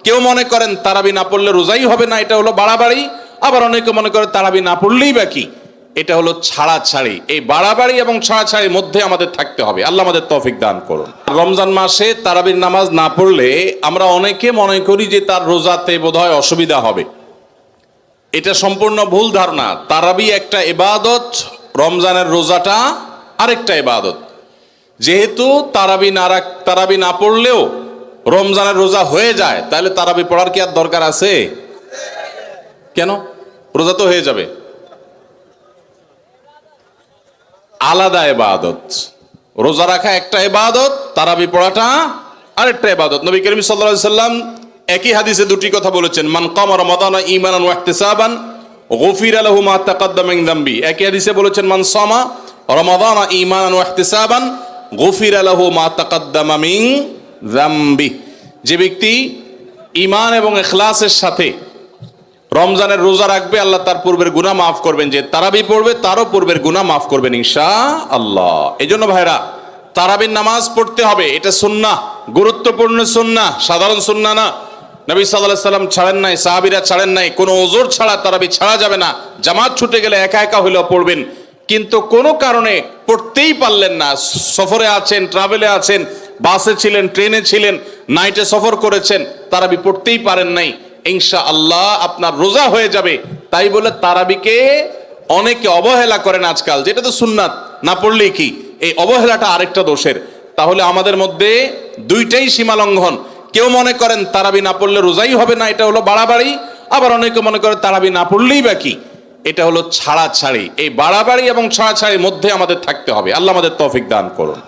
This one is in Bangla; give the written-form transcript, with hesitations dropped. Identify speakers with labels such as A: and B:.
A: কেউ মনে করেন তারাবি না পড়লে রোজাই হবে না, এটা হলো বাড়াবাড়ি। আবার অনেকে মনে করে তারাবি না পড়লেই বাকি, এটা হলো ছাড়াছাড়ি। এই বাড়াবাড়ি এবং ছাড়াছাড়ির মধ্যে আমাদের থাকতে হবে। আল্লাহ আমাদের তৌফিক দান করুন। রমজান মাসে তারাবির নামাজ না পড়লে আমরা অনেকে মনে করি যে তার রোজাতে বোধহয় অসুবিধা হবে। এটা সম্পূর্ণ ভুল ধারণা। তারাবি একটা ইবাদত, রমজানের রোজাটা আরেকটা ইবাদত। যেহেতু তারাবি না পড়লেও রমজানের রোজা হয়ে যায়, তাহলে তারাবি পড়ার কি আর দরকার আছে? কেন? রোজা তো হয়ে যাবে। আলাদা ইবাদত। রোজা রাখা একটা ইবাদত, তারাবি পড়াটা আরেকটা ইবাদত। নবী করিম সাল্লাল্লাহু আলাইহি সাল্লাম একই হাদিসে দুটি কথা বলেছেন, মান কামা রমাদানা ঈমানান ওয়া ইহতিসাবান গুফিরা লাহু মা তাকাদ্দামা মিন যামবি। একই হাদিসে বলেছেন, মান সামা রমাদানা ঈমানান ওয়া ইহতিসাবান গুফিরা লাহু মা তাকাদ্দামা মিন যামবি। যে ব্যক্তি ঈমান এবং ইখলাসের সাথে রমজানের রোজা রাখবে, আল্লাহ তার পূর্বের গুনাহ মাফ করবেন। যে তারাবি পড়বে তারও পূর্বের গুনাহ মাফ করবেন ইনশাআল্লাহ। এজন্য ভাইরা, তারাবির নামাজ পড়তে হবে। এটা সুন্নাহ, গুরুত্বপূর্ণ সুন্নাহ, সাধারণ সুন্নাহ না। নবী সাল্লাল্লাহু আলাইহি সাল্লাম ছাড়েন নাই, সাহাবীরা ছাড়েন নাই। কোনো ওযর ছাড়া তারাবি ছাড়া যাবে না। জামাত ছুটে গেলে একা একা হইলেও পড়বেন, কিন্তু কোনো কারণে পড়তেই পারলেন না, সফরে আছেন, ট্রাভেলে আছেন, বাসে ছিলেন, ট্রেনে ছিলেন, নাইটে সফর করেছেন, তারাবি পড়তেই পারেন নাই, ইনশাআল্লাহ আপনার রোজা হয়ে যাবে। তাই বলে তারাবিকে অনেকে অবহেলা করেন আজকাল, যেটা তো সুন্নাত, না পড়লেই কি। এই অবহেলাটা আরেকটা দোষের। তাহলে আমাদের মধ্যে দুইটাই সীমা লঙ্ঘন। কেউ মনে করেন তারাবি না পড়লে রোজাই হবে না, এটা হলো বাড়াবাড়ি। আবার অনেকে মনে করে তারাবি না পড়লেই বাকি, এটা হলো ছাড়াছাড়ি। এই বাড়াবাড়ি এবং ছাড়াছাড়ির মধ্যে আমাদের থাকতে হবে। আল্লাহ আমাদের তৌফিক দান করুন।